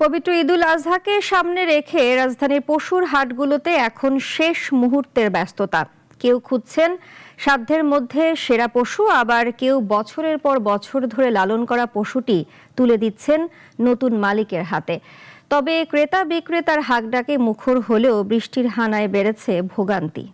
পবিত্র ঈদুল আজহাকে সামনে রেখে রাজধানীর পশুর হাটগুলোতে এখন শেষ মুহূর্তের ব্যস্ততা। কেউ খুঁজছেন সাধ্যের মধ্যে সেরা পশু, আবার কেউ বছরের পর বছর ধরে লালন করা পশুটি তুলে দিচ্ছেন নতুন মালিকের হাতে। তবে ক্রেতা বিক্রেতার হাঁকডাকে মুখর হলেও বৃষ্টির হানায় বেড়েছে ভোগান্তি।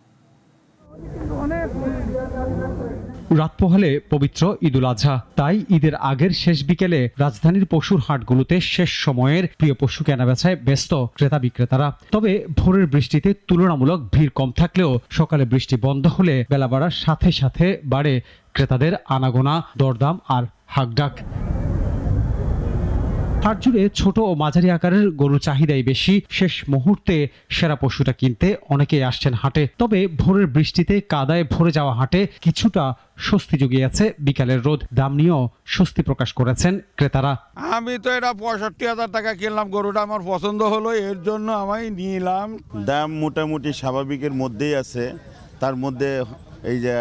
রাত পোহালে পবিত্র ঈদুল আজহা, তাই ঈদের আগের শেষ বিকেলে রাজধানীর পশুর হাটগুলোতে শেষ সময়ের প্রিয় পশু কেনাবেচায় ব্যস্ত ক্রেতা বিক্রেতারা। তবে ভোরের বৃষ্টিতে তুলনামূলক ভিড় কম থাকলেও সকালে বৃষ্টি বন্ধ হলে বেলা বাড়ার সাথে সাথে বাড়ে ক্রেতাদের আনাগোনা, দরদাম আর হাঁকডাক। হাট জুড়ে ছোট ও মাঝারি আকারের গরুর চাহিদাই বেশি। শেষ মুহূর্তে সেরা পশুটা কিনতে অনেকেই আসছেন হাটে। তবে ভোরের বৃষ্টিতে কাদায় ভরে যাওয়া হাটে কিছুটা স্বস্তি জুগিয়েছে বিকালের রোদ। দাম নিয়েও স্বস্তি প্রকাশ করেছেন ক্রেতারা। আমি তো এটা ৬৫,০০০ টাকা কিনলাম, গরুটা আমার পছন্দ হলো, এর জন্য আমি নিলাম। দাম মোটামুটি স্বাভাবিকের মধ্যেই আছে, তার মধ্যে এই যে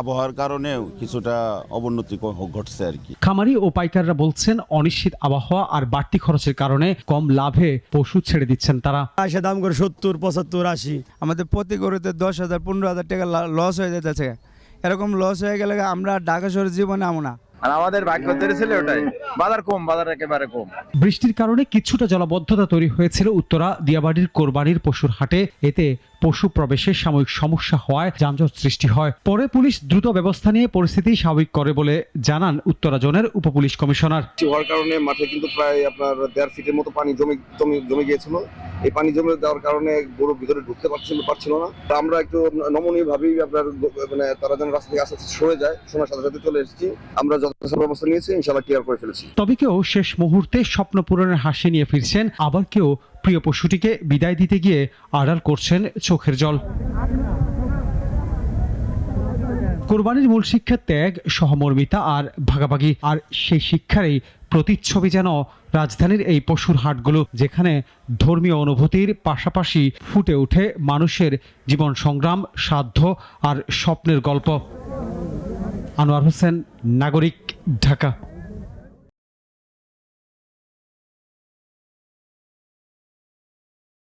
আবহাওয়ার কারণেও কিছুটা অবনতি ঘটছে আর কি। খামারি ও পাইকাররা বলছেন অনিশ্চিত আবহাওয়া আর বাড়তি খরচের কারণে কম লাভে পশু ছেড়ে দিচ্ছেন তারা। সে দাম করে ৭০, ৭৫, ৮০। আমাদের প্রতি গরুতে ১০,০০০, ১৫,০০০ টাকা লস হয়ে যেতেছে। এরকম লস হয়ে গেলে আমরা ঢাকা শহরের জীবনে আমো না। আর আমাদের ভাগ্য ছিল ওটাই, বাজার কম, বাজার একেবারে কম। বৃষ্টির কারণে কিছুটা জলাবদ্ধতা তৈরি হয়েছিল উত্তরা দিয়াবাড়ির কোরবানির পশুর হাটে। এতে পশু প্রবেশে সাময়িক সমস্যা হওয়ায় যানজট সৃষ্টি হয়। পরে পুলিশ দ্রুত ব্যবস্থা নিয়ে পরিস্থিতি স্বাভাবিক করে বলে জানান উত্তরা জোনের উপপুলিশ কমিশনার। হওয়ার কারণে মাঠে কিন্তু প্রায় আপনার ১.৫ ফিটের মতো পানি জমে গিয়েছিল। এই পানি জমে দেওয়ার কারণে গরু ভিতরে ঢুকতে পারছিল না। আমরা একটু নমনীয় ভাবেই আপনার তারা যেন রাস্তা থেকে আস্তে আস্তে সরে যায়, শোনার সাথে সাথে চলে এসেছি। আমরা যথেষ্ট ব্যবস্থা নিয়েছি, ইনশাআল্লাহ ক্লিয়ার করে ফেলেছি। তবে কেউ শেষ মুহূর্তে স্বপ্ন পূরণের হাসি নিয়ে ফিরছেন, আবার কেউ প্রিয় পশুটিকে বিদায় দিতে গিয়ে আড়াল করছেন চোখের জল। কোরবানির মূল শিক্ষা ত্যাগ, সহমর্মিতা আর ভাগাভাগি, আর সেই শিক্ষারই প্রতিচ্ছবি যেন রাজধানীর এই পশুর হাটগুলো, যেখানে ধর্মীয় অনুভূতির পাশাপাশি ফুটে ওঠে মানুষের জীবন সংগ্রাম, সাধ্য আর স্বপ্নের গল্প। আনোয়ার হোসেন, নাগরিক, ঢাকা।